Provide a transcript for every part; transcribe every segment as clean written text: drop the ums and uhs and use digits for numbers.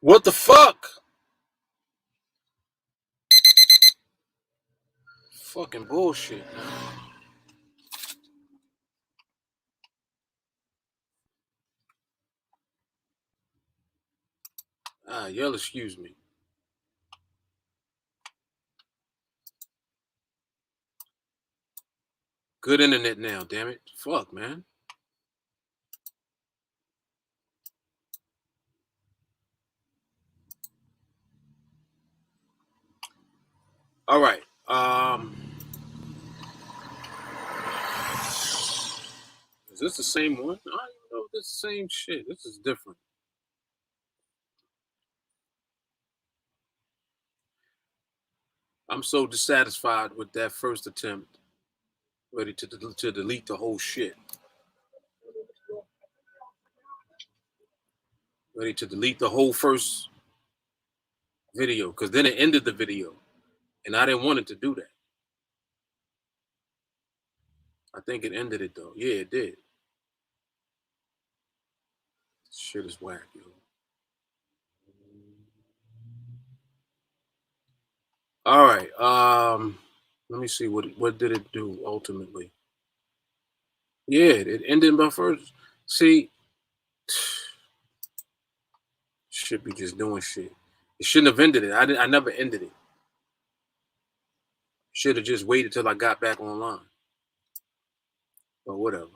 What the fuck? Fucking bullshit, man. Y'all excuse me. Good internet now, damn it. Fuck, man. All right. Is this the same one? I don't know if this is the same shit. This is different. I'm so dissatisfied with that first attempt. Ready to delete the whole shit. Ready to delete the whole first video, because then it ended the video. And I didn't want it to do that. I think it ended it though. Yeah, it did. Shit is whack, yo. All right. Let me see what did it do ultimately. Yeah, it ended my first. See, should be just doing shit. It shouldn't have ended it. I never ended it. Should have just waited till I got back online. But whatever.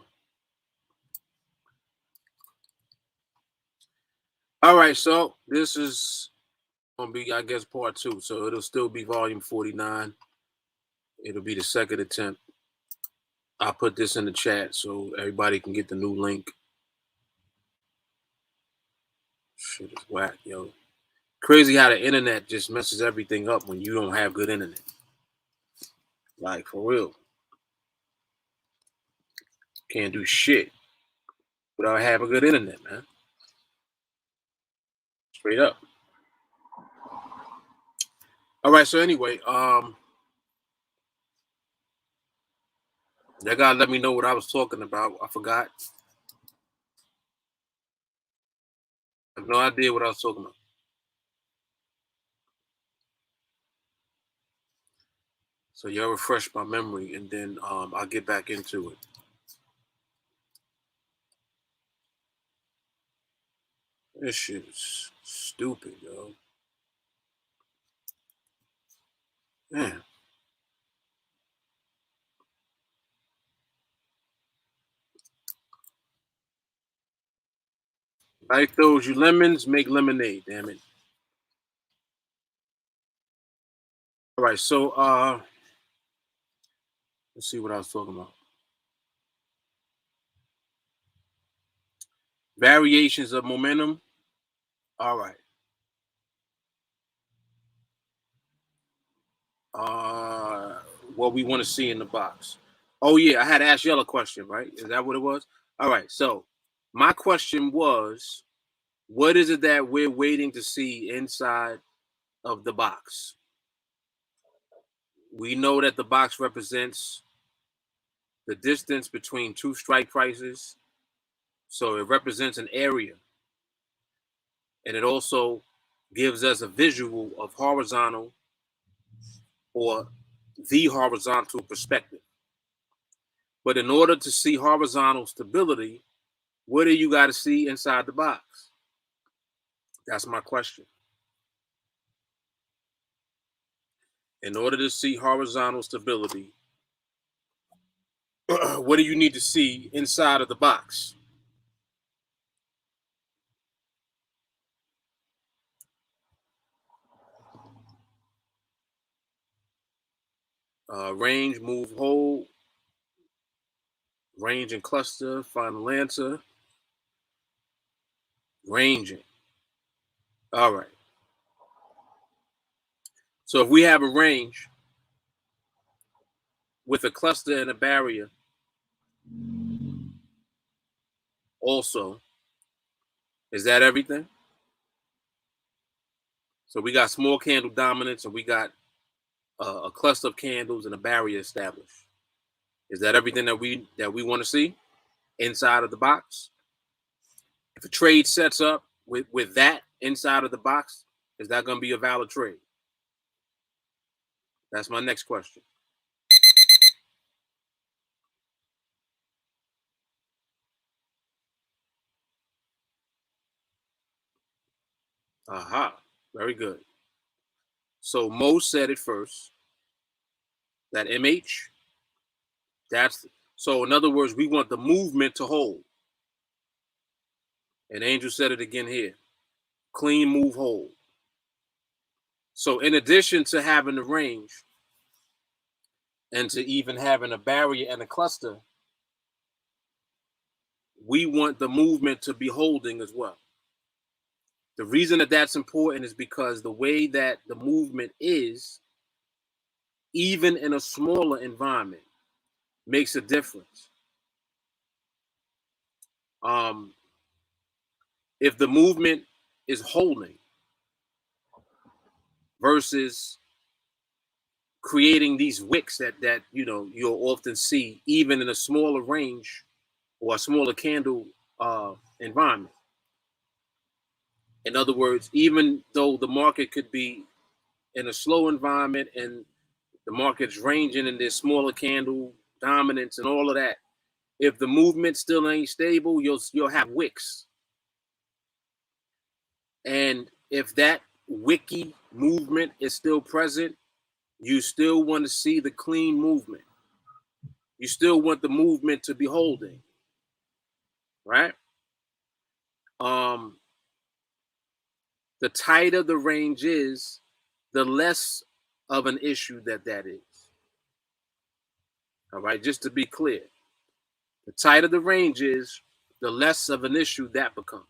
All right, so this is gonna be, I guess, part 2. So it'll still be volume 49. It'll be the second attempt. I'll put this in the chat so everybody can get the new link. Shit is whack, yo. Crazy how the internet just messes everything up when you don't have good internet. Like, for real. Can't do shit without having good internet, man. Straight up. All right, so anyway, they gotta let me know what I was talking about. I forgot. I have no idea what I was talking about. So y'all refresh my memory, and then I'll get back into it. This shit is stupid, yo. Man. Life throws you lemons, make lemonade, damn it. All right, so let's see what I was talking about. Variations of momentum. All right. What we want to see in the box. Oh yeah, I had to ask y'all a question, right? Is that what it was? All right. So my question was, what is it that we're waiting to see inside of the box? We know that the box represents the distance between two strike prices. So it represents an area. And it also gives us a visual of horizontal or the horizontal perspective. But in order to see horizontal stability, what do you got to see inside the box? That's my question. In order to see horizontal stability, what do you need to see inside of the box? Range, move, hold, range and cluster, final answer, ranging. All right. So if we have a range with a cluster and a barrier, also, is that everything? So we got small candle dominance and we got a cluster of candles and a barrier established. Is that everything that we want to see inside of the box? If a trade sets up with that inside of the box, is that going to be a valid trade? That's my next question. Aha, very good. So Mo said it first, that MH, so in other words, we want the movement to hold. And Angel said it again here, clean move hold. So in addition to having the range and to even having a barrier and a cluster, we want the movement to be holding as well. The reason that that's important is because the way that the movement is, even in a smaller environment, makes a difference. If the movement is holding versus creating these wicks that you'll often see even in a smaller range or a smaller candle environment. In other words, even though the market could be in a slow environment and the market's ranging in this smaller candle dominance and all of that, if the movement still ain't stable, you'll have wicks. And if that wicky movement is still present, you still want to see the clean movement. You still want the movement to be holding, right? The tighter the range is, the less of an issue that is. All right, just to be clear, the tighter the range is, the less of an issue that becomes.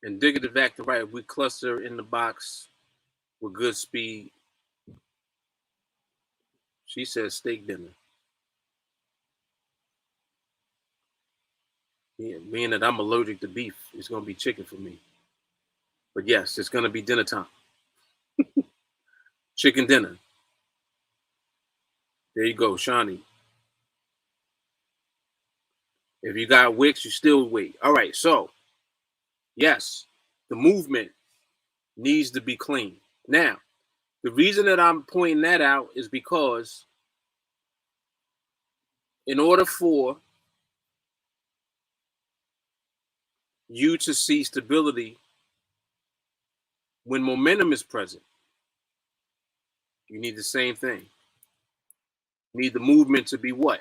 Indicative active right, if we cluster in the box with good speed. She says steak dinner. Yeah, being that I'm allergic to beef, it's going to be chicken for me. But yes, it's going to be dinner time. Chicken dinner. There you go, Shawnee. If you got wicks, you still wait. All right, so yes, the movement needs to be clean. Now, the reason that I'm pointing that out is because in order for you to see stability when momentum is present, you need the same thing. You need the movement to be what?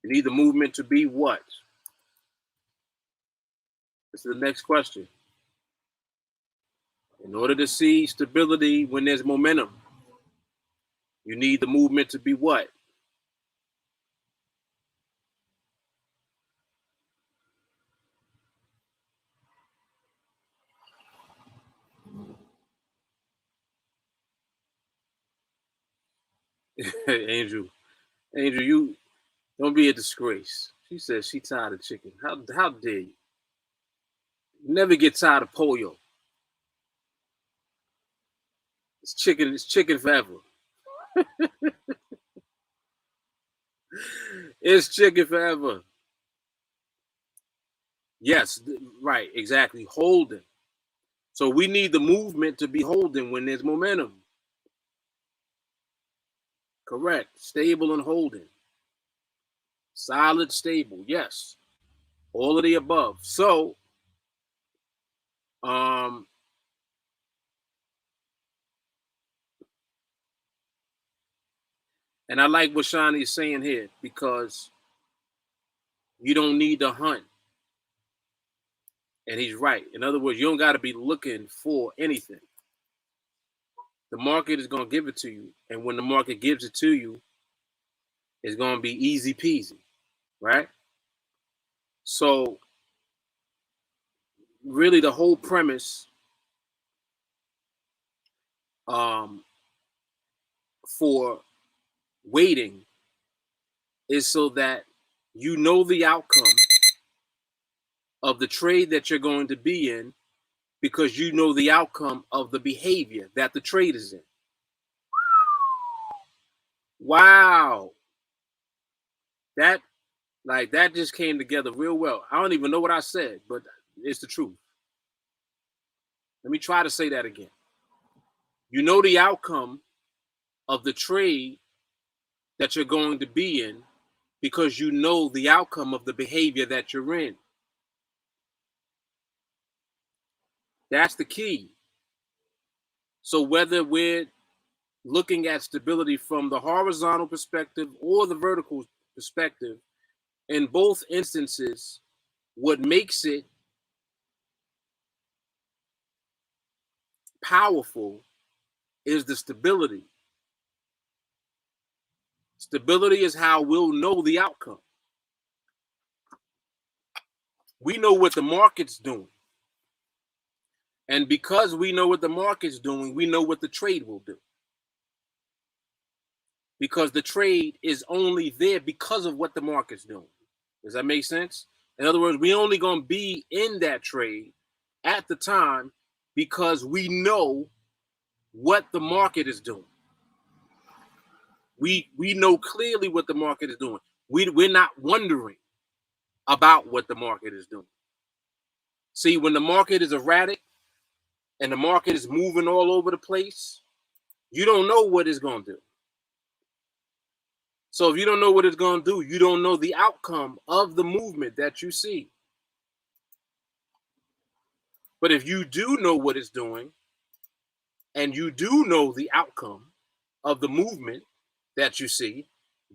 You need the movement to be what? This is the next question. In order to see stability when there's momentum, you need the movement to be what? Angel, you don't be a disgrace. She says she tired of chicken. How dare you? You never get tired of pollo. It's chicken forever. It's chicken forever. Yes, right, exactly. Holding. So we need the movement to be holding when there's momentum. Correct. Stable and holding. Solid, stable. Yes. All of the above. So, and I like what Shawnee is saying here because you don't need to hunt. And he's right. In other words, you don't got to be looking for anything. The market is going to give it to you. And when the market gives it to you, it's going to be easy peasy. Right? So, really, the whole premise for waiting is so that you know the outcome of the trade that you're going to be in, because you know the outcome of the behavior that the trade is in. Wow. That just came together real well. I don't even know what I said, but it's the truth. Let me try to say that again. You know the outcome of the trade that you're going to be in because you know the outcome of the behavior that you're in. That's the key. So whether we're looking at stability from the horizontal perspective or the vertical perspective, in both instances, what makes it powerful is the stability. Stability is how we'll know the outcome. We know what the market's doing. And because we know what the market's doing, we know what the trade will do. Because the trade is only there because of what the market's doing. Does that make sense? In other words, we only going to be in that trade at the time because we know what the market is doing. We know clearly what the market is doing. We're not wondering about what the market is doing. See, when the market is erratic and the market is moving all over the place, you don't know what it's going to do. So if you don't know what it's going to do, you don't know the outcome of the movement that you see. But if you do know what it's doing, and you do know the outcome of the movement that you see,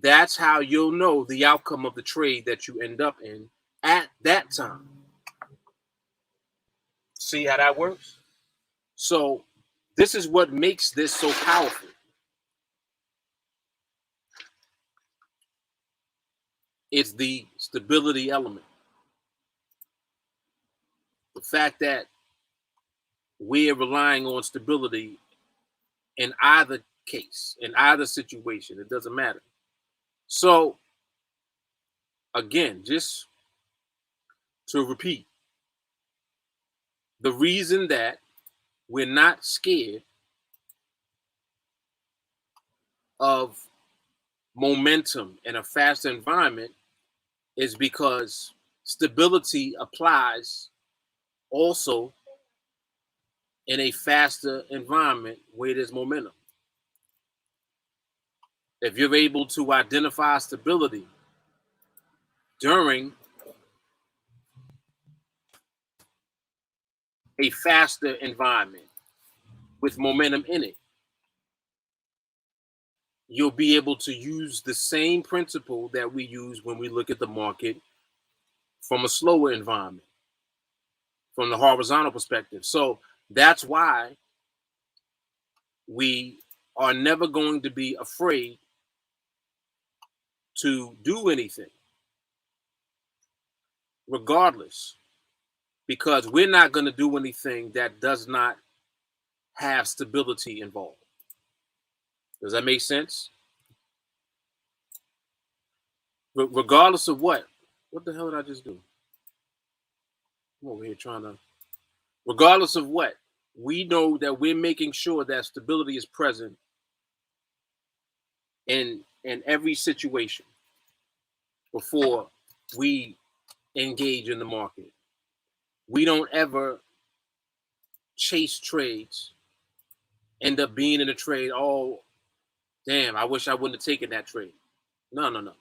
that's how you'll know the outcome of the trade that you end up in at that time. See how that works? So this is what makes this so powerful. It's the stability element. The fact that we're relying on stability in either case, in either situation, it doesn't matter. So again, just to repeat, the reason that we're not scared of momentum in a fast environment is because stability applies also in a faster environment where there's momentum. If you're able to identify stability during a faster environment with momentum in it, you'll be able to use the same principle that we use when we look at the market from a slower environment, from the horizontal perspective. So that's why we are never going to be afraid to do anything, regardless, because we're not going to do anything that does not have stability involved. Does that make sense? Regardless of what the hell did I just do? I'm over here trying to, regardless of what, we know that we're making sure that stability is present in every situation before we engage in the market. We don't ever chase trades, end up being in a trade, oh, damn, I wish I wouldn't have taken that trade. No.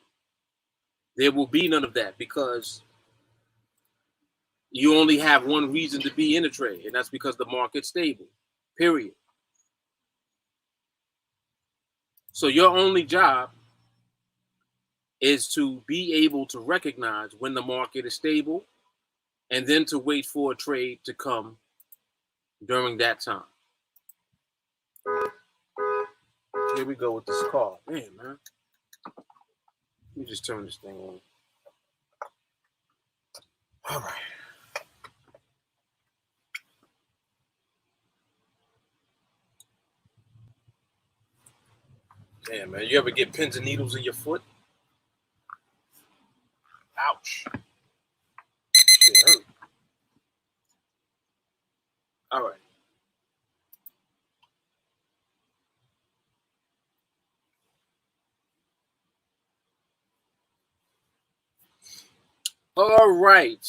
There will be none of that because you only have one reason to be in a trade, and that's because the market's stable, period. So your only job is to be able to recognize when the market is stable and then to wait for a trade to come during that time. Here we go with this call. Man. Let me just turn this thing on. All right. Damn, man. You ever get pins and needles in your foot? Ouch. Shit hurt. All right. All right.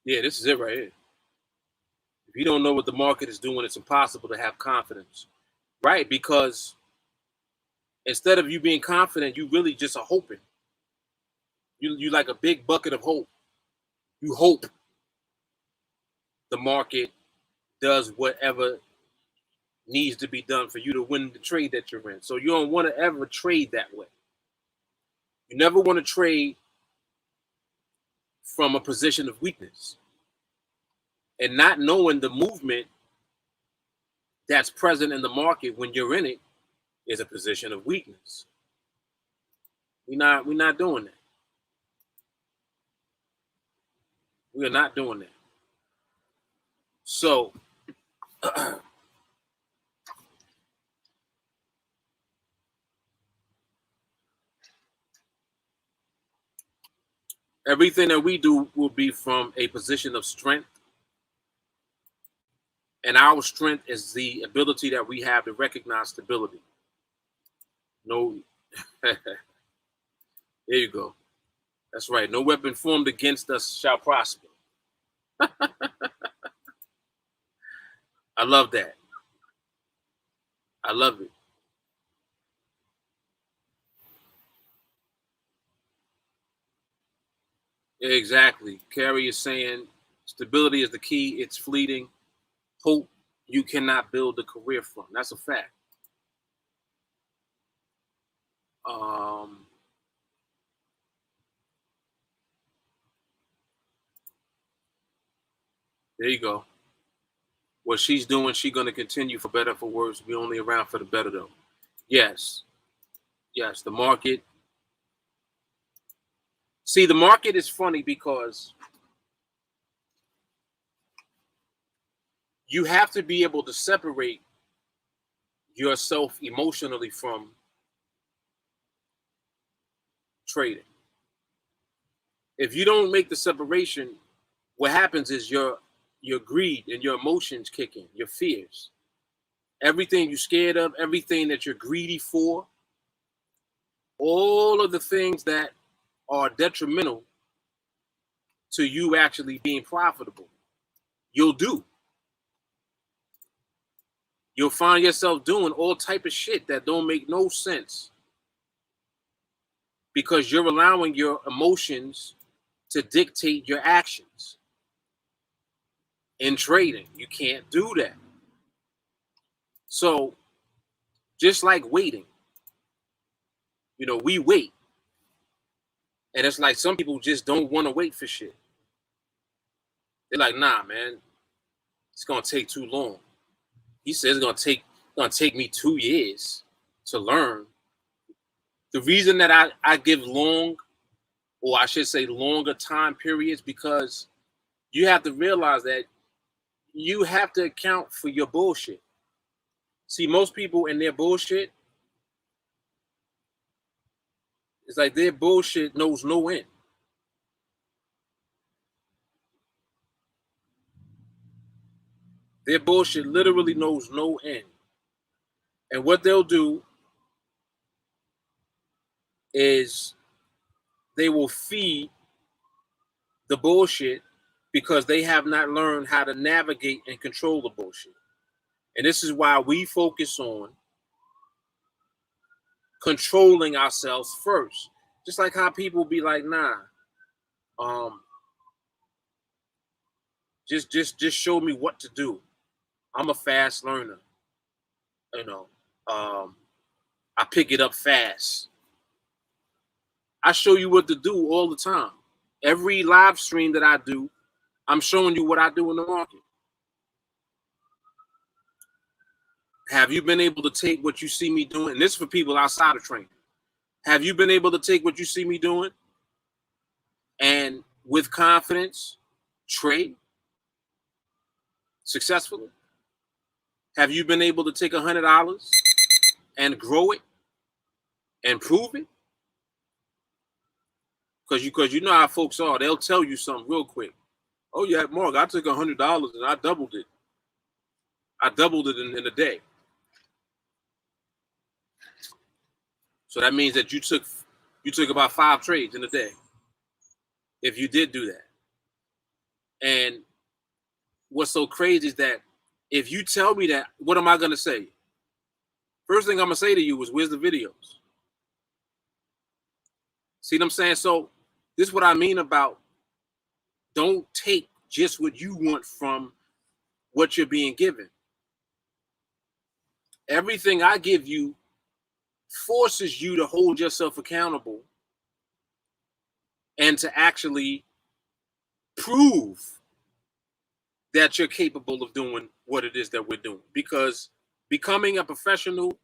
Yeah, this is it right here. If you don't know what the market is doing, it's impossible to have confidence. Right? Because instead of you being confident, you really just are hoping. You like a big bucket of hope. You hope the market does whatever needs to be done for you to win the trade that you're in. So you don't want to ever trade that way. You never want to trade from a position of weakness. And not knowing the movement that's present in the market when you're in it is a position of weakness. We're not doing that. We are not doing that. So everything that we do will be from a position of strength. And our strength is the ability that we have to recognize stability. No, there you go. That's right. No weapon formed against us shall prosper. I love that. I love it. Exactly. Carrie is saying stability is the key. It's fleeting. Hope you cannot build a career from. That's a fact. Um, there you go. What she's doing, she's going to continue for better, for worse. We only around for the better, though. Yes. Yes. The market. See, the market is funny because you have to be able to separate yourself emotionally from trading. If you don't make the separation, what happens is your greed and your emotions kick in, your fears. Everything you're scared of, everything that you're greedy for, all of the things that are detrimental to you actually being profitable, you'll do. You'll find yourself doing all type of shit that don't make no sense because you're allowing your emotions to dictate your actions. In trading, you can't do that. So just like waiting, we wait. And it's like some people just don't want to wait for shit. They're like, nah, man, it's gonna take too long. He says it's gonna take me 2 years to learn. The reason that I give long, or I should say longer time periods, because you have to realize that you have to account for your bullshit. See, most people and their bullshit, it's like their bullshit knows no end. Their bullshit literally knows no end. And what they'll do is they will feed the bullshit because they have not learned how to navigate and control the bullshit. And this is why we focus on controlling ourselves first. Just like how people be like, nah, just show me what to do. I'm a fast learner. You know, I pick it up fast. I show you what to do all the time. Every live stream that I do, I'm showing you what I do in the market. Have you been able to take what you see me doing? And this is for people outside of training. Have you been able to take what you see me doing and with confidence trade successfully? Have you been able to take $100 and grow it and prove it? Because you know how folks are. They'll tell you something real quick. Oh yeah, Mark, I took $100 and I doubled it. I doubled it in a day. So that means that you took about 5 trades in a day. If you did do that. And what's so crazy is that if you tell me that, what am I gonna say? First thing I'm gonna say to you is, where's the videos? See what I'm saying? So this is what I mean about don't take just what you want from what you're being given. Everything I give you forces you to hold yourself accountable and to actually prove that you're capable of doing what it is that we're doing. Because becoming a professional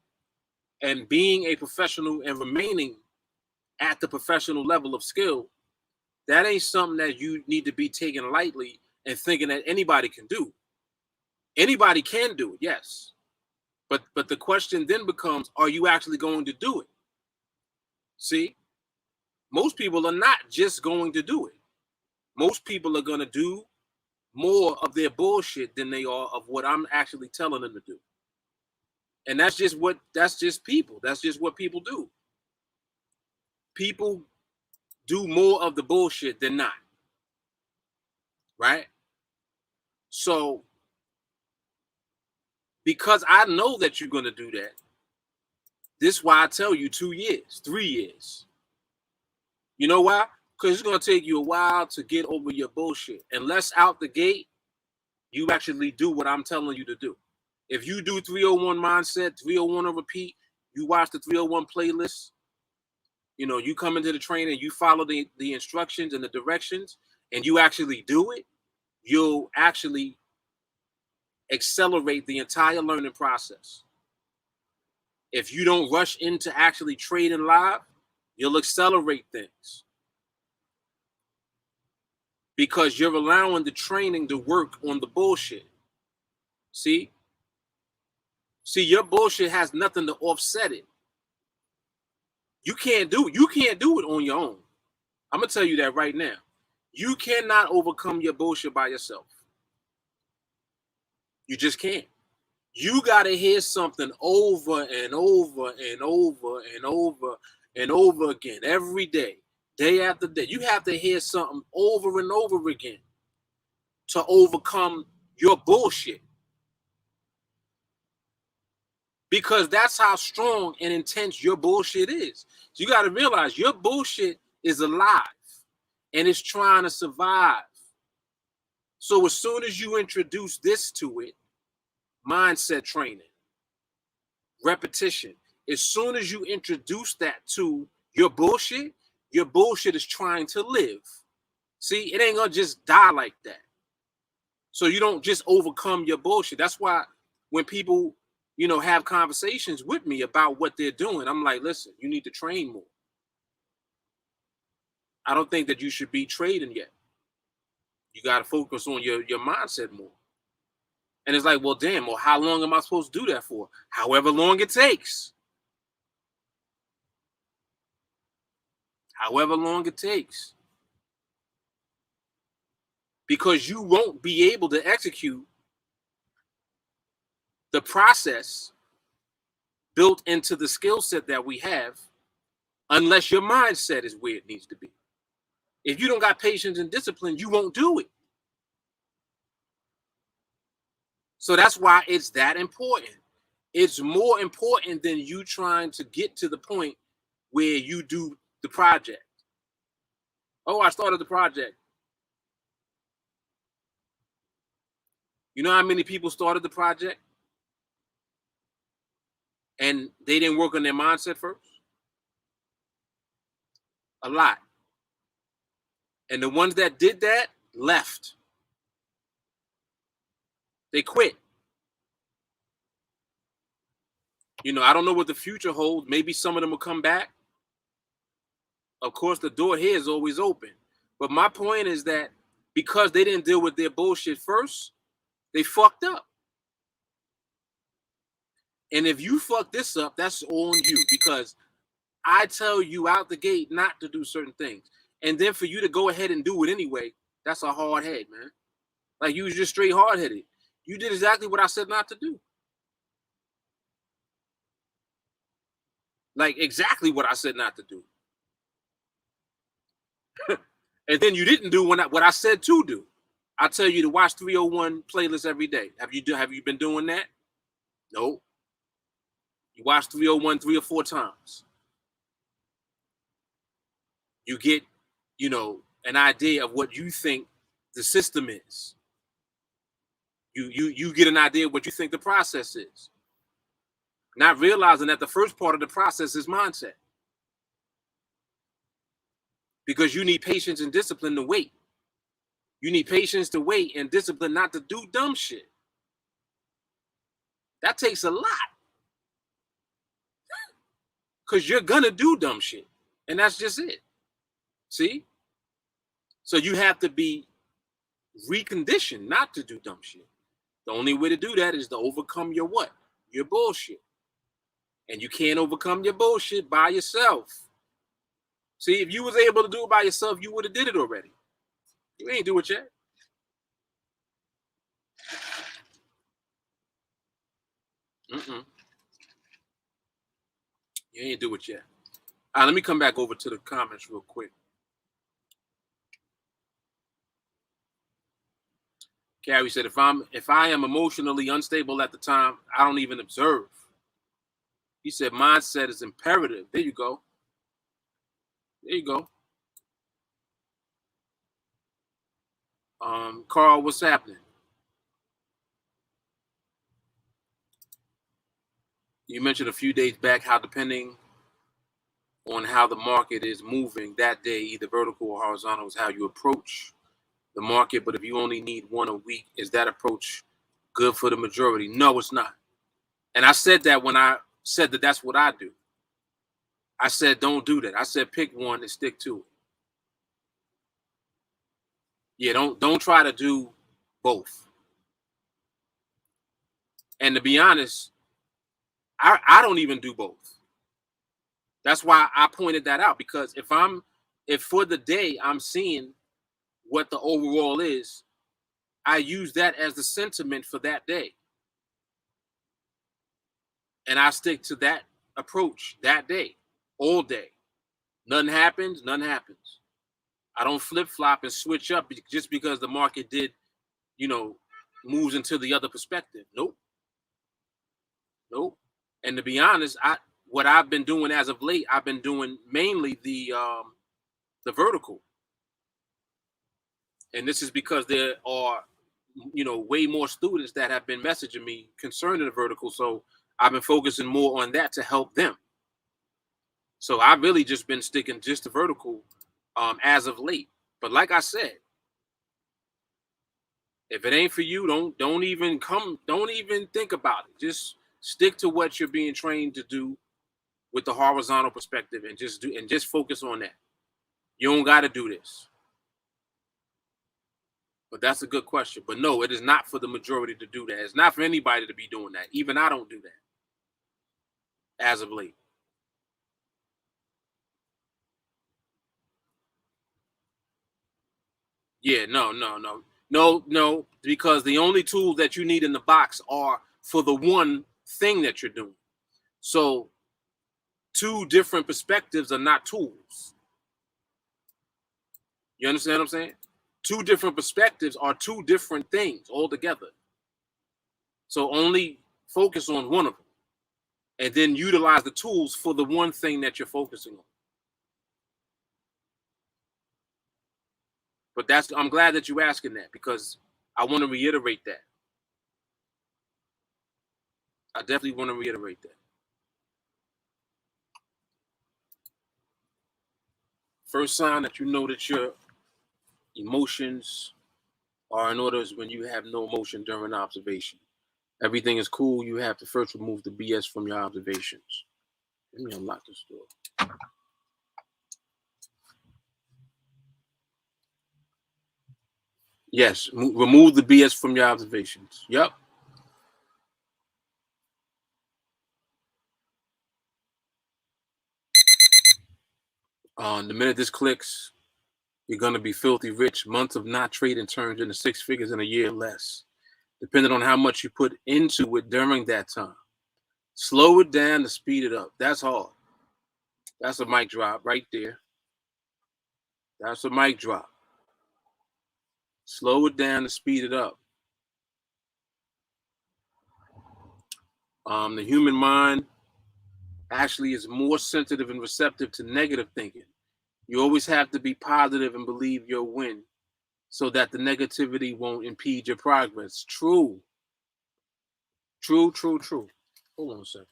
and being a professional and remaining at the professional level of skill, that ain't something that you need to be taking lightly and thinking that anybody can do. Anybody can do it, yes. But the question then becomes, are you actually going to do it? See, most people are not just going to do it. Most people are going to do more of their bullshit than they are of what I'm actually telling them to do. And that's just people. That's just what people do. People do more of the bullshit than not. Right? So, because I know that you're going to do that, this is why I tell you 2 years, 3 years. You know why? Because it's going to take you a while to get over your bullshit. Unless out the gate, you actually do what I'm telling you to do. If you do 301 mindset, 301 on repeat, you watch the 301 playlist, you know, you come into the training, you follow the instructions and the directions, and you actually do it, you'll actually accelerate the entire learning process. If you don't rush into actually trading live, you'll accelerate things because you're allowing the training to work on the bullshit. See, your bullshit has nothing to offset it. You can't do it. You can't do it on your own. I'm gonna tell you that right now. You cannot overcome your bullshit by yourself. You just can't. You gotta hear something over and over and over and over and over again every day, day after day. You have to hear something over and over again to overcome your bullshit. Because that's how strong and intense your bullshit is. So you got to realize your bullshit is alive and it's trying to survive. So as soon as you introduce this to it, mindset training, repetition, as soon as you introduce that to your bullshit is trying to live. See, it ain't gonna just die like that. So you don't just overcome your bullshit. That's why when people, you know, have conversations with me about what they're doing, I'm like, listen, you need to train more. I don't think that you should be trading yet. You got to focus on your mindset more. And it's like, well, damn, well, how long am I supposed to do that for? However long it takes. However long it takes. Because you won't be able to execute the process built into the skill set that we have unless your mindset is where it needs to be. If you don't got patience and discipline, you won't do it. So that's why it's that important. It's more important than you trying to get to the point where you do the project. Oh, I started the project. You know how many people started the project and they didn't work on their mindset first? A lot. And the ones that did that left. They quit. You know, I don't know what the future holds. Maybe some of them will come back. Of course, the door here is always open. But my point is that because they didn't deal with their bullshit first, they fucked up. And if you fuck this up, that's on you, because I tell you out the gate not to do certain things. And then for you to go ahead and do it anyway, that's a hard head, man. Like, you was just straight hard-headed. You did exactly what I said not to do. Like, exactly what I said not to do. And then you didn't do what I said to do. I tell you to watch 301 playlists every day. Have you been doing that? No. You watch 301 3 or 4 times. You get, an idea of what you think the system is. You get an idea of what you think the process is. Not realizing that the first part of the process is mindset. Because you need patience and discipline to wait. You need patience to wait and discipline not to do dumb shit. That takes a lot. Because you're going to do dumb shit. And that's just it. See? So you have to be reconditioned not to do dumb shit. The only way to do that is to overcome your what? Your bullshit. And you can't overcome your bullshit by yourself. See, if you was able to do it by yourself, you would have did it already. You ain't do it yet. You ain't do it yet. All right, let me come back over to the comments real quick. Carrie said, if I am emotionally unstable at the time, I don't even observe. He said, mindset is imperative. There you go. There you go. Carl, what's happening? You mentioned a few days back how depending on how the market is moving that day, either vertical or horizontal, is how you approach the market. But if you only need one a week, is that approach good for the majority? No, it's not. And I said that when I said that that's what I do. I said, don't do that. I said, pick one and stick to it. Yeah, don't try to do both. And to be honest, I don't even do both. That's why I pointed that out, because if for the day I'm seeing what the overall is, I use that as the sentiment for that day. And I stick to that approach that day, all day. Nothing happens. I don't flip-flop and switch up just because the market did, moves into the other perspective. Nope. And to be honest, what I've been doing as of late, I've been doing mainly the vertical. And this is because there are, way more students that have been messaging me concerning the vertical. So I've been focusing more on that to help them. So I've really just been sticking just to vertical as of late. But like I said, if it ain't for you, don't even think about it. Just stick to what you're being trained to do with the horizontal perspective, and just focus on that. You don't got to do this. But that's a good question. But no, it is not for the majority to do that. It's not for anybody to be doing that. Even I don't do that as of late. Yeah, no, because the only tools that you need in the box are for the one thing that you're doing. So 2 different perspectives are not tools. You understand what I'm saying? 2 different perspectives are 2 different things altogether. So only focus on one of them, and then utilize the tools for the one thing that you're focusing on. But I'm glad that you're asking that, because I want to reiterate that. I definitely want to reiterate that. First sign that you know that your emotions are in order is when you have no emotion during observation. Everything is cool. You have to first remove the BS from your observations. Let me unlock this door. Yes, remove the BS from your observations. Yep. The minute this clicks, you're going to be filthy rich. Months of not trading turns into six figures in a year or less, depending on how much you put into it during that time. Slow it down to speed it up. That's hard. That's a mic drop right there. That's a mic drop. Slow it down to speed it up. The human mind actually is more sensitive and receptive to negative thinking. You always have to be positive and believe you'll win so that the negativity won't impede your progress. True. True, true, true. Hold on a second.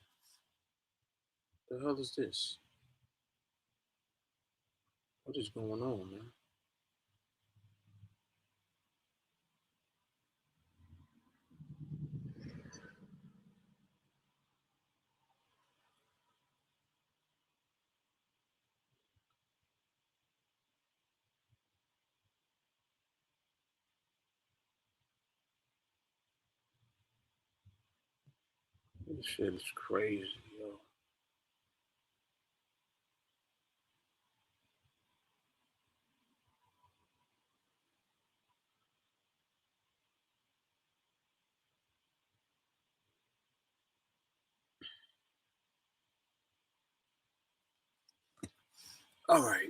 What the hell is this? What is going on, man? This shit is crazy, yo. All right.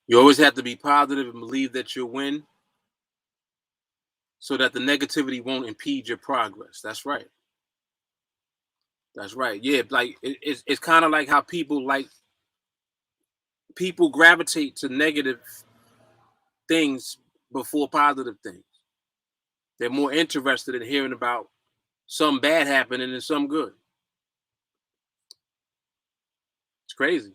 You always have to be positive and believe that you'll win so that the negativity won't impede your progress. That's right. That's right. Yeah, like it's kind of like how people gravitate to negative things before positive things. They're more interested in hearing about some bad happening than some good. It's crazy.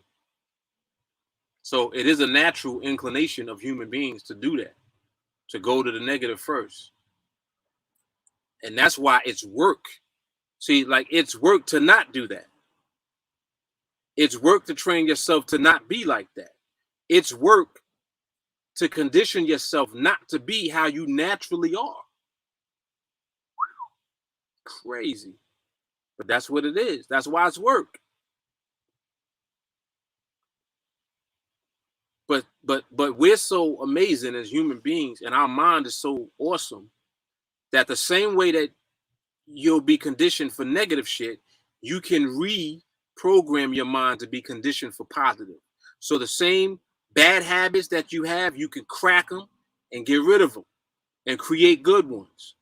So it is a natural inclination of human beings to do that, to go to the negative first. And that's why it's work. See, like it's work to not do that. It's work to train yourself to not be like that. It's work to condition yourself not to be how you naturally are. Crazy. But that's what it is. That's why it's work. But we're so amazing as human beings, and our mind is so awesome that the same way that you'll be conditioned for negative shit, you can reprogram your mind to be conditioned for positive. So the same bad habits that you have, you can crack them and get rid of them and create good ones.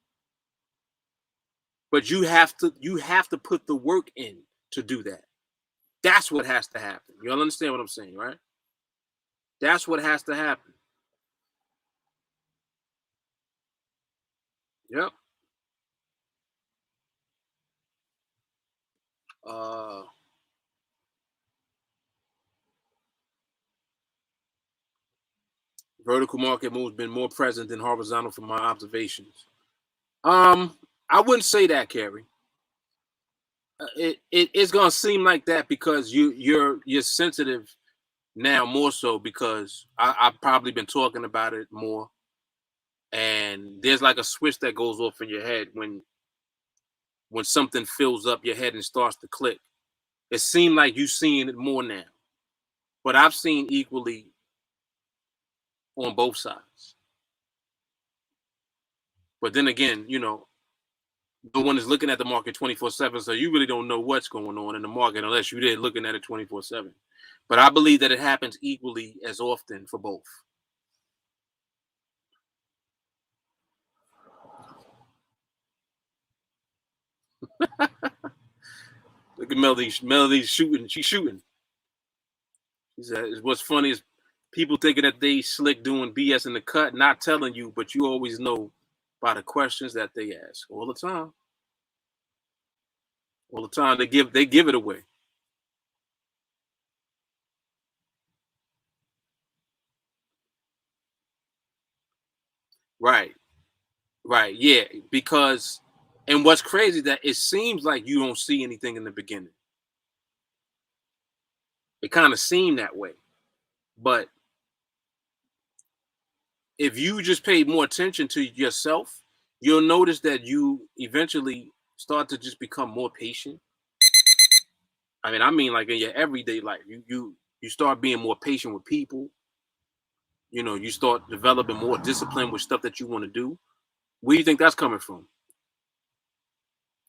But you have to put the work in to do that. That's what has to happen. You all understand what I'm saying, right? That's what has to happen. Yep. Uh Vertical market moves been more present than horizontal from my observations. I wouldn't say that, Carrie. It's gonna seem like that because you're sensitive now more so because I've probably been talking about it more, and there's like a switch that goes off in your head when something fills up your head and starts to click. It seemed like you seeing it more now, but I've seen equally on both sides. But then again, no one is looking at the market 24/7, so you really don't know what's going on in the market unless you're there looking at it 24/7. But I believe that it happens equally as often for both. Look at Melody. Melody's shooting. She's shooting. He said, "What's funny is people thinking that they slick doing BS in the cut, not telling you, but you always know by the questions that they ask all the time. All the time they give it away. Right, right, yeah. Because, and what's crazy that it seems like you don't see anything in the beginning. It kind of seemed that way. But if you just pay more attention to yourself, you'll notice that you eventually start to just become more patient. I mean like in your everyday life, you start being more patient with people. You start developing more discipline with stuff that you want to do. Where do you think that's coming from?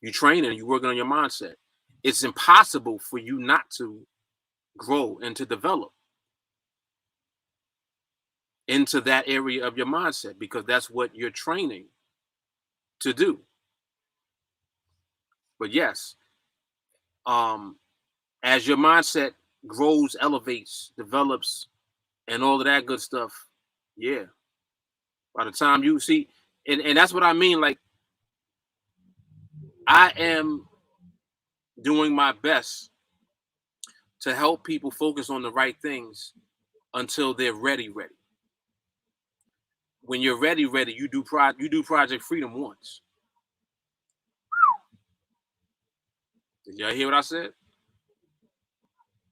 You training, you working on your mindset. It's impossible for you not to grow and to develop into that area of your mindset because that's what you're training to do. But yes, as your mindset grows, elevates, develops, and all of that good stuff, yeah. By the time you see, and that's what I mean. Like I am doing my best to help people focus on the right things until they're ready. When you're ready, you do Project Freedom once. Did y'all hear what I said?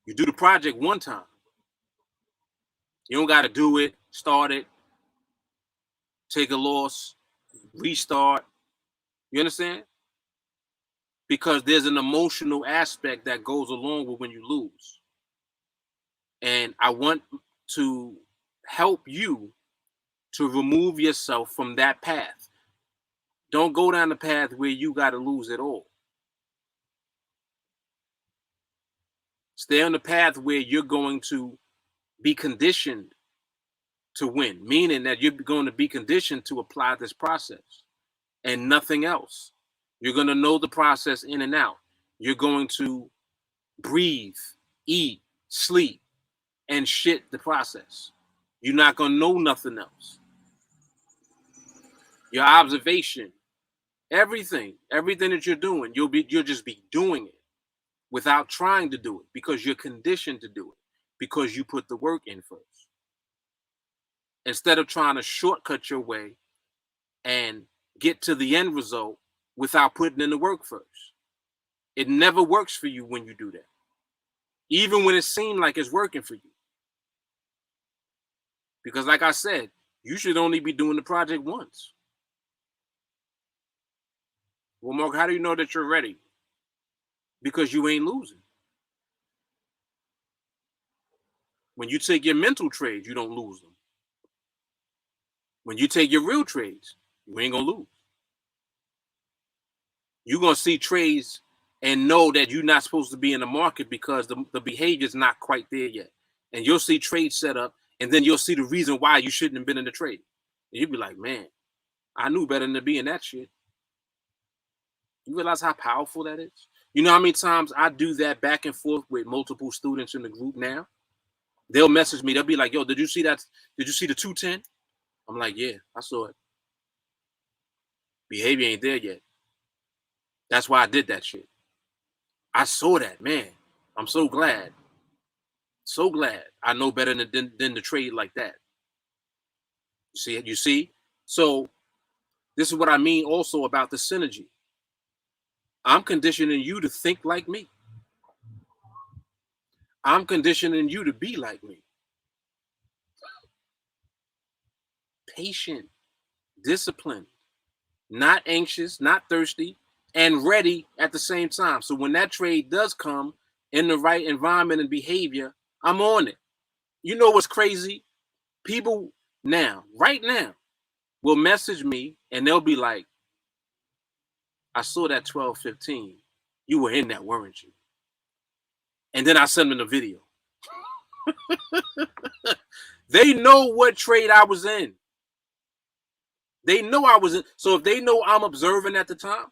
You do the project one time. You don't got to do it, start it, take a loss, restart. You understand? Because there's an emotional aspect that goes along with when you lose. And I want to help you to remove yourself from that path. Don't go down the path where you got to lose it all. Stay on the path where you're going to be conditioned to win, meaning that you're going to be conditioned to apply this process and nothing else. You're going to know the process in and out. You're going to breathe, eat, sleep, and shit the process. You're not going to know nothing else. Your observation, everything that you're doing, you'll just be doing it without trying to do it because you're conditioned to do it because you put the work in first. Instead of trying to shortcut your way and get to the end result without putting in the work first. It never works for you when you do that. Even when it seems like it's working for you. Because like I said, you should only be doing the project once. Well, Mark, how do you know that you're ready? Because you ain't losing. When you take your mental trades, you don't lose them. When you take your real trades, you ain't gonna lose. You're gonna see trades and know that you're not supposed to be in the market because the behavior is not quite there yet. And you'll see trades set up, and then you'll see the reason why you shouldn't have been in the trade. And you'll be like, man, I knew better than to be in that shit. You realize how powerful that is? You know how many times I do that back and forth with multiple students in the group now? They'll message me. They'll be like, yo, did you see that? Did you see the 210? I'm like, yeah, I saw it. Behavior ain't there yet. That's why I did that shit. I saw that, man. I'm so glad. So glad I know better than to trade like that. You see? So this is what I mean also about the synergy. I'm conditioning you to think like me. I'm conditioning you to be like me. Patient, disciplined, not anxious, not thirsty, and ready at the same time. So when that trade does come in the right environment and behavior, I'm on it. You know what's crazy? People right now, will message me and they'll be like, I saw that 12:15. You were in that, weren't you? And then I send them the video. They know what trade I was in. They know I was in. So if they know I'm observing at the time,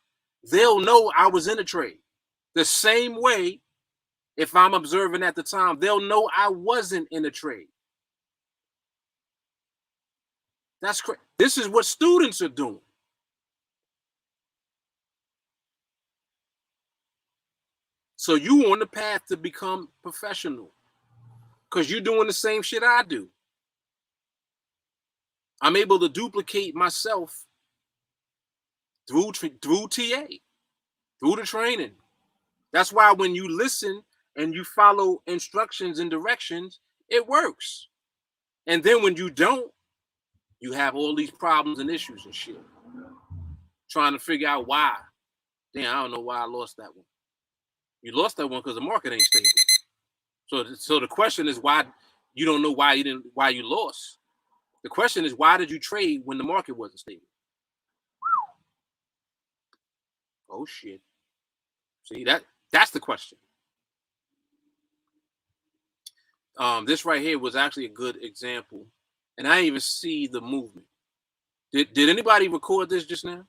they'll know I was in a trade. The same way, if I'm observing at the time, they'll know I wasn't in a trade. That's crazy. This is what students are doing. So you on the path to become professional because you're doing the same shit I do. I'm able to duplicate myself through TA, through the training. That's why when you listen, and you follow instructions and directions, it works. And then when you don't, you have all these problems and issues and shit. Trying to figure out why. Damn, I don't know why I lost that one. You lost that one because the market ain't stable. So the question is why you don't know why you lost. The question is why did you trade when the market wasn't stable? Oh shit. See that's the question. This right here was actually a good example, and I didn't even see the movement. Did anybody record this just now?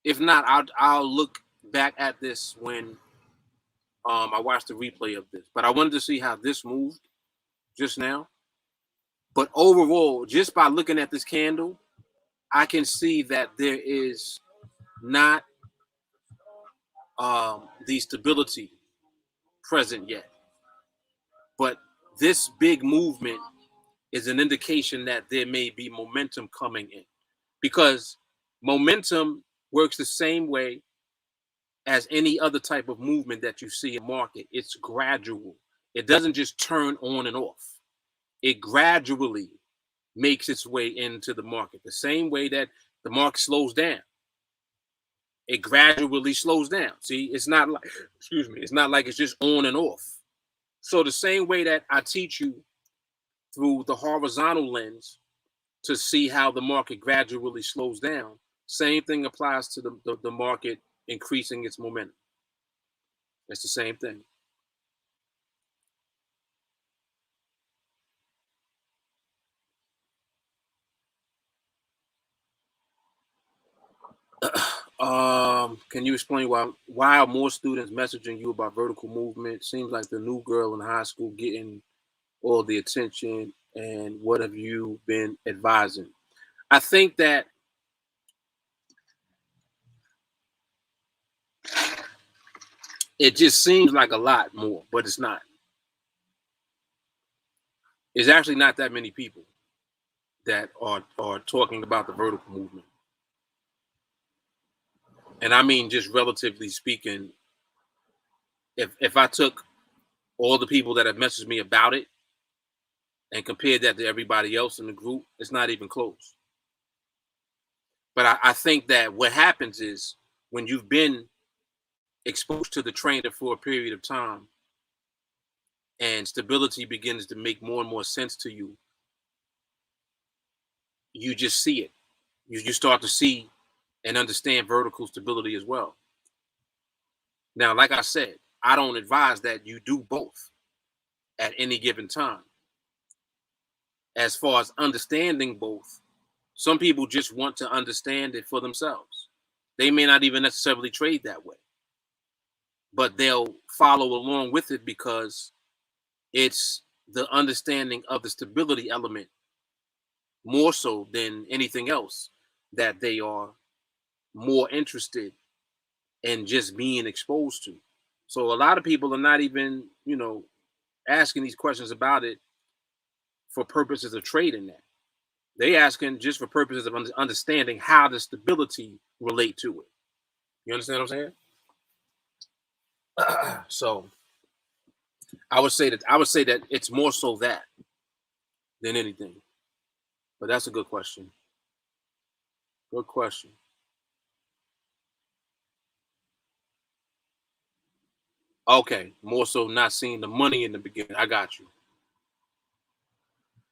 If not, I'll look back at this when I watched the replay of this. But I wanted to see how this moved just now. But overall, just by looking at this candle, I can see that there is not the stability present yet. But this big movement is an indication that there may be momentum coming in, because momentum works the same way as any other type of movement that you see in market. It's gradual. It doesn't just turn on and off. It gradually makes its way into the market. The same way that the market slows down. It gradually slows down. See, it's not like, it's not like it's just on and off. So the same way that I teach you through the horizontal lens to see how the market gradually slows down, same thing applies to the market increasing its momentum. It's the same thing. Can you explain why are more students messaging you about vertical movement? Seems like the new girl in high school getting all the attention. And what have you been advising? I think that it just seems like a lot more, but it's not. It's actually not that many people that are talking about the vertical movement. And I mean, just relatively speaking, if I took all the people that have messaged me about it and compared that to everybody else in the group, it's not even close. But I think that what happens is when you've been exposed to the trainer for a period of time and stability begins to make more and more sense to you, you just see it. You start to see and understand vertical stability as well. Now, like I said, I don't advise that you do both at any given time. As far as understanding both, some people just want to understand it for themselves. They may not even necessarily trade that way, but they'll follow along with it because it's the understanding of the stability element more so than anything else that they are more interested in just being exposed to. So a lot of people are not even, asking these questions about it for purposes of trading that. They asking just for purposes of understanding how the stability relate to it. You understand what I'm saying? So I would say that it's more so that than anything. But that's a good question. Good question. Okay, more so not seeing the money in the beginning. I got you.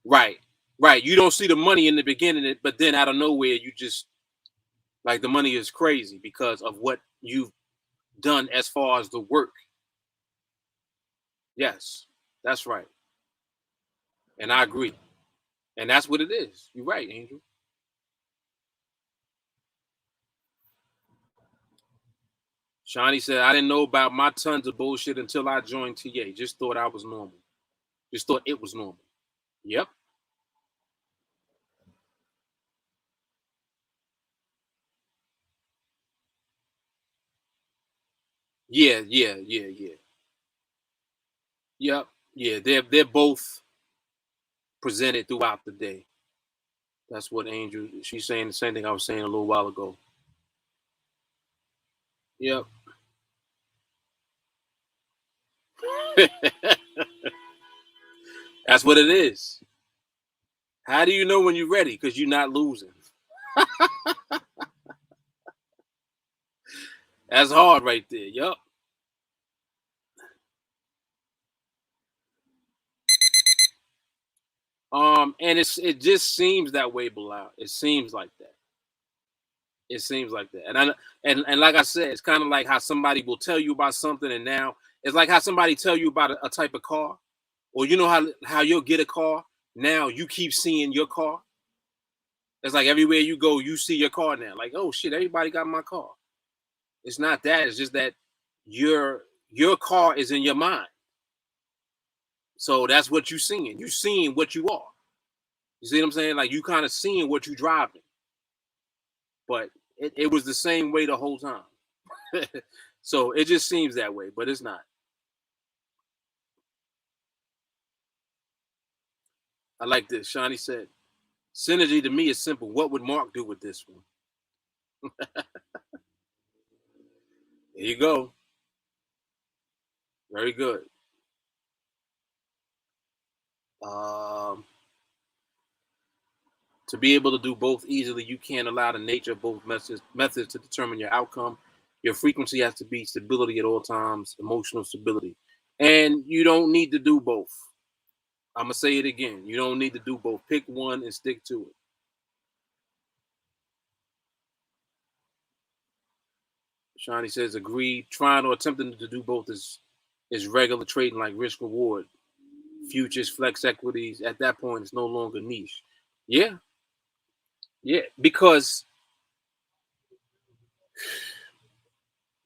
Right, right. You don't see the money in the beginning, but then out of nowhere, you just like the money is crazy because of what you've done as far as the work. Yes, that's right, and I agree, and that's what it is. You're right, Angel. Shawnee said, "I didn't know about my tons of bullshit until I joined TA. Just thought I was normal. Just thought it was normal." Yep. Yeah, yeah, yeah, yeah. Yep. Yeah, they're both presented throughout the day. That's what Angel. She's saying the same thing I was saying a little while ago. Yep. That's what it is. How do you know when you're ready? Because you're not losing. That's hard right there. Yup. And it just seems that way, Bilal. It seems like that. It seems like that. And like I said, it's kind of like how somebody will tell you about something, and now it's like how somebody tell you about a type of car, or you know how you'll get a car. Now you keep seeing your car. It's like everywhere you go, you see your car now. Like, oh shit, everybody got my car. It's not that. It's just that your car is in your mind. So that's what you're seeing. You're seeing what you are. You see what I'm saying? Like you kind of seeing what you driving. But it was the same way the whole time. So it just seems that way, but it's not. I like this. Shawnee said, synergy to me is simple. What would Mark do with this one? There you go. Very good. Um, to be able to do both easily, you can't allow the nature of both methods to determine your outcome. Your frequency has to be stability at all times, emotional stability. And you don't need to do both. I'm going to say it again. You don't need to do both. Pick one and stick to it. Shawnee says, agreed. Trying or attempting to do both is regular trading, like risk reward, futures, flex equities. At that point, it's no longer niche. Yeah, yeah, because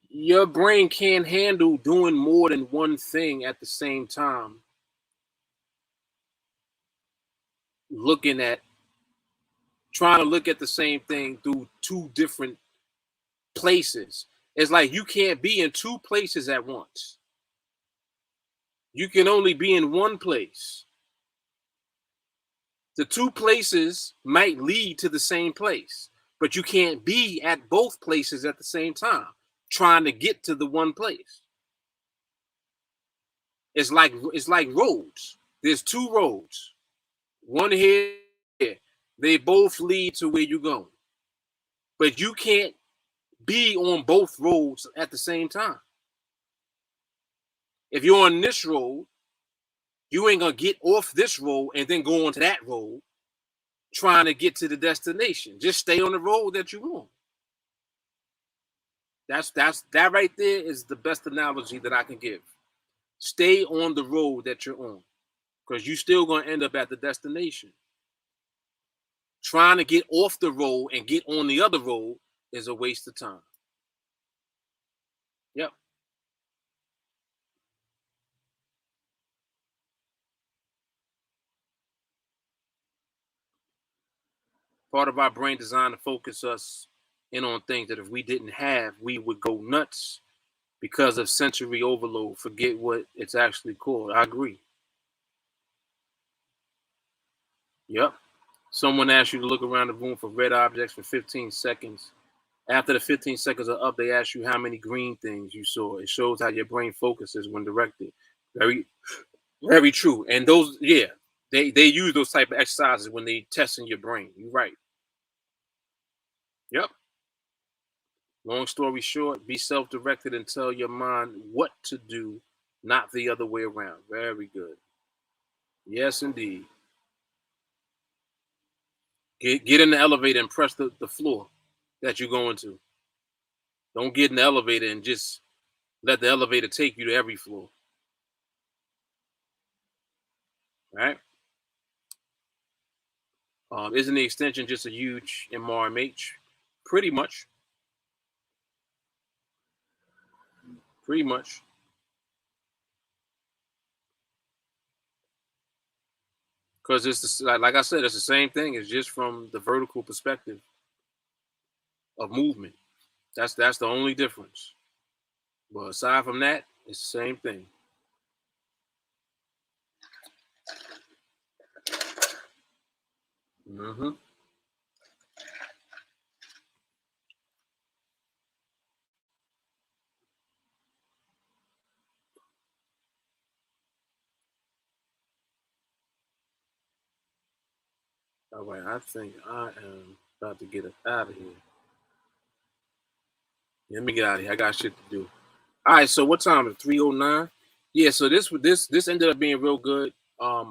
your brain can't handle doing more than one thing at the same time. Looking at trying to look at the same thing through two different places. It's like you can't be in two places at once. You can only be in one place. The two places might lead to the same place, but you can't be at both places at the same time trying to get to the one place. It's like roads. There's two roads. One here, they both lead to where you're going. But you can't be on both roads at the same time. If you're on this road, you ain't gonna get off this road and then go onto that road trying to get to the destination. Just stay on the road that you want. That right there is the best analogy that I can give. Stay on the road that you're on, because you're still gonna end up at the destination. Trying to get off the road and get on the other road is a waste of time. Yep. Part of our brain designed to focus us in on things that if we didn't have, we would go nuts because of sensory overload. Forget what it's actually called. I agree. Yep. Someone asks you to look around the room for red objects for 15 seconds. After the 15 seconds are up, they ask you how many green things you saw. It shows how your brain focuses when directed. Very, very true. And those, yeah, they use those type of exercises when they testing your brain. You're right. Yep. Long story short, be self-directed and tell your mind what to do, not the other way around. Very good. Yes, indeed. Get in the elevator and press the floor that you're going to. Don't get in the elevator and just let the elevator take you to every floor. Right? Isn't the extension just a huge MRMH? Pretty much. Pretty much. Because like I said, it's the same thing. It's just from the vertical perspective of movement. That's the only difference. But aside from that, it's the same thing. Mm-hmm. All right, I think I am about to get up out of here. Let me get out of here. I got shit to do. All right, so what time is it? 3:09? Yeah, so this ended up being real good. I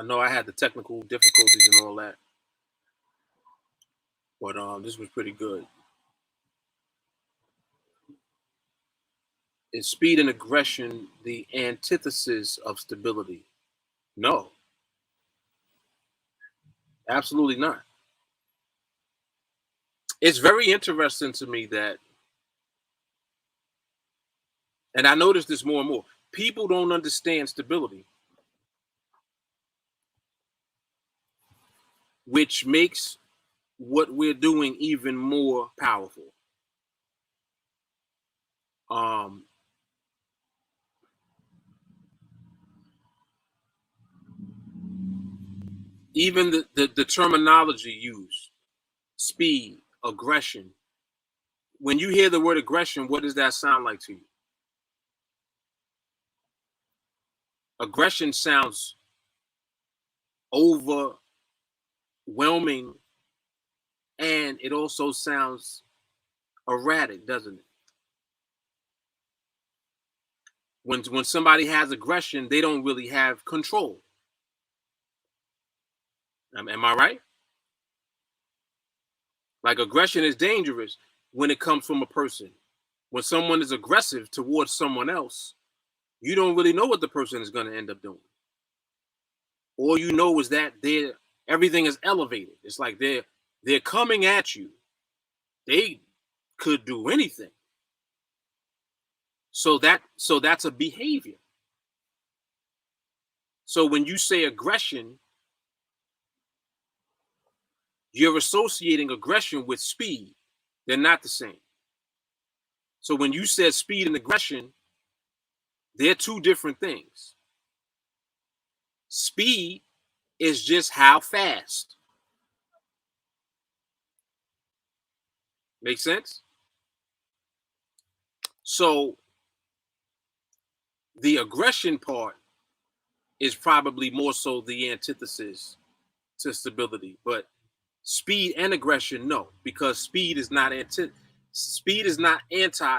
know I had the technical difficulties and all that, but this was pretty good. Is speed and aggression the antithesis of stability? No, absolutely not. It's very interesting to me that, and I notice this more and more, people don't understand stability, which makes what we're doing even more powerful. Um, Even the terminology used, speed, aggression. When you hear the word aggression, what does that sound like to you? Aggression sounds overwhelming, and it also sounds erratic, doesn't it? When somebody has aggression, they don't really have control. Am I right? Like, aggression is dangerous when it comes from a person. When someone is aggressive towards someone else, you don't really know what the person is going to end up doing. All you know is that everything is elevated. It's like they're coming at you. They could do anything. So that's a behavior. So when you say aggression, you're associating aggression with speed. They're not the same. So when you said speed and aggression, they're two different things. Speed is just how fast. Make sense? So the aggression part is probably more so the antithesis to stability, but speed and aggression, no, because speed is not anti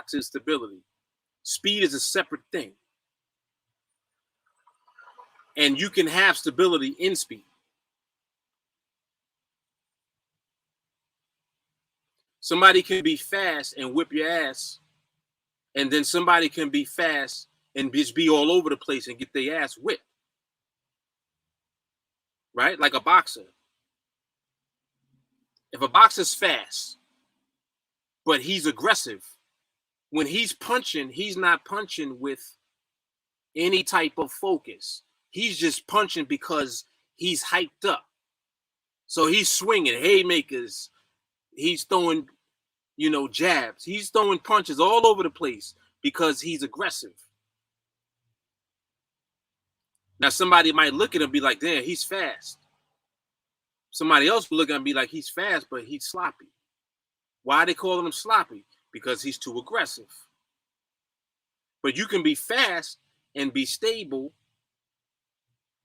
to stability. Speed is a separate thing, and you can have stability in speed. Somebody can be fast and whip your ass, and then somebody can be fast and just be all over the place and get their ass whipped, right? Like a boxer. If a boxer's fast, but he's aggressive, when he's punching, he's not punching with any type of focus. He's just punching because he's hyped up. So he's swinging haymakers. He's throwing, jabs. He's throwing punches all over the place because he's aggressive. Now, somebody might look at him and be like, damn, he's fast. Somebody else will look at him and be like, he's fast, but he's sloppy. Why are they calling him sloppy? Because he's too aggressive. But you can be fast and be stable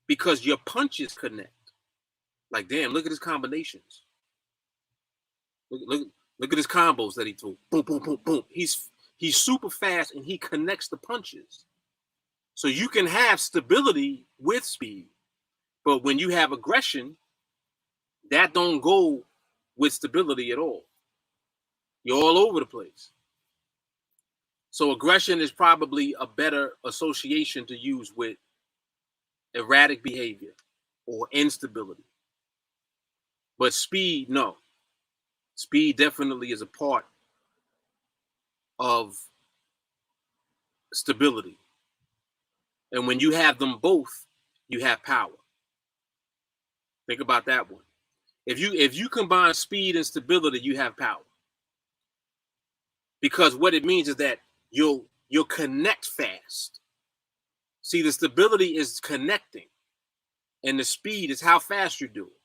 because your punches connect. Like, damn, look at his combinations. Look at his combos that he threw. Boom, boom, boom, boom. He's super fast and he connects the punches. So you can have stability with speed, but when you have aggression, that don't go with stability at all. You're all over the place. So aggression is probably a better association to use with erratic behavior or instability. But speed, no. Speed definitely is a part of stability. And when you have them both, you have power. Think about that one. If you combine speed and stability, you have power. Because what it means is that you'll connect fast. See, the stability is connecting, and the speed is how fast you do it.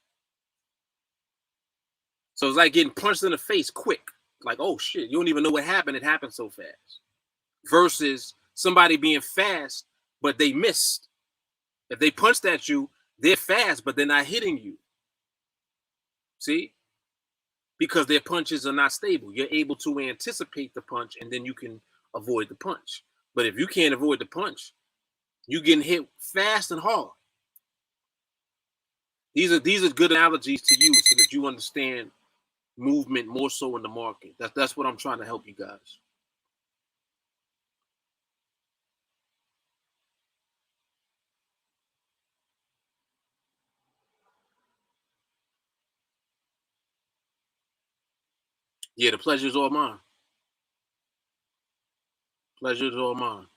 So it's like getting punched in the face quick. Like, oh shit, you don't even know what happened. It happened so fast. Versus somebody being fast, but they missed. If they punched at you, they're fast, but they're not hitting you. See? Because their punches are not stable. You're able to anticipate the punch and then you can avoid the punch. But if you can't avoid the punch, you're getting hit fast and hard. These are good analogies to use so that you understand movement more so in the market. That's what I'm trying to help you guys. Yeah, the pleasure is all mine. Pleasure is all mine.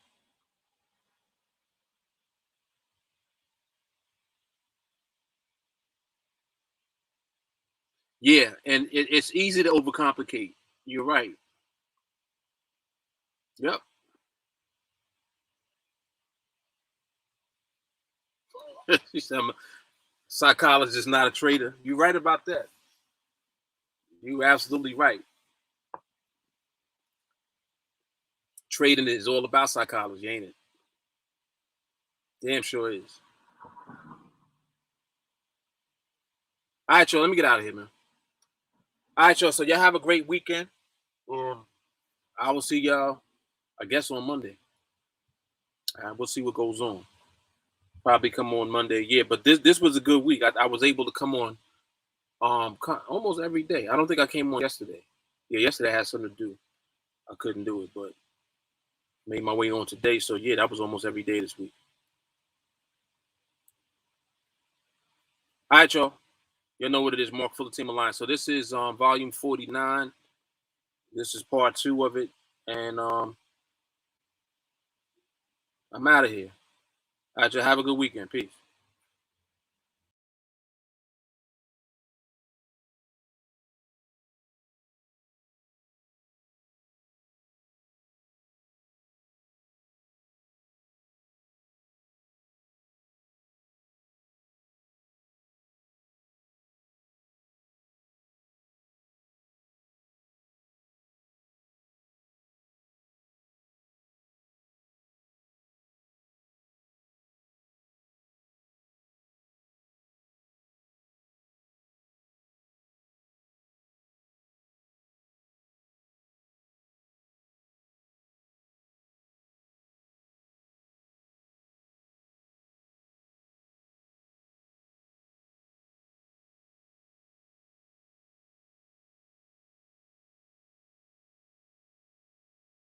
Yeah, and it's easy to overcomplicate. You're right. Yep. She said, I'm a psychologist, not a trader. You're right about that. You're absolutely right. Trading is all about psychology, ain't it? Damn sure is. All right, y'all. Let me get out of here, man. All right, y'all. So y'all have a great weekend. I will see y'all, I guess, on Monday. We'll see what goes on. Probably come on Monday. Yeah, but this was a good week. I was able to come on almost every day. I don't think I came on yesterday. Yeah, yesterday I had something to do. I couldn't do it, but made my way on today. So yeah, that was almost every day this week. All right, y'all. You know what it is, Mark Fuller, TeamAlliance. So this is volume 49. This is part 2 of it. And I'm out of here. All right, y'all. Have a good weekend. Peace.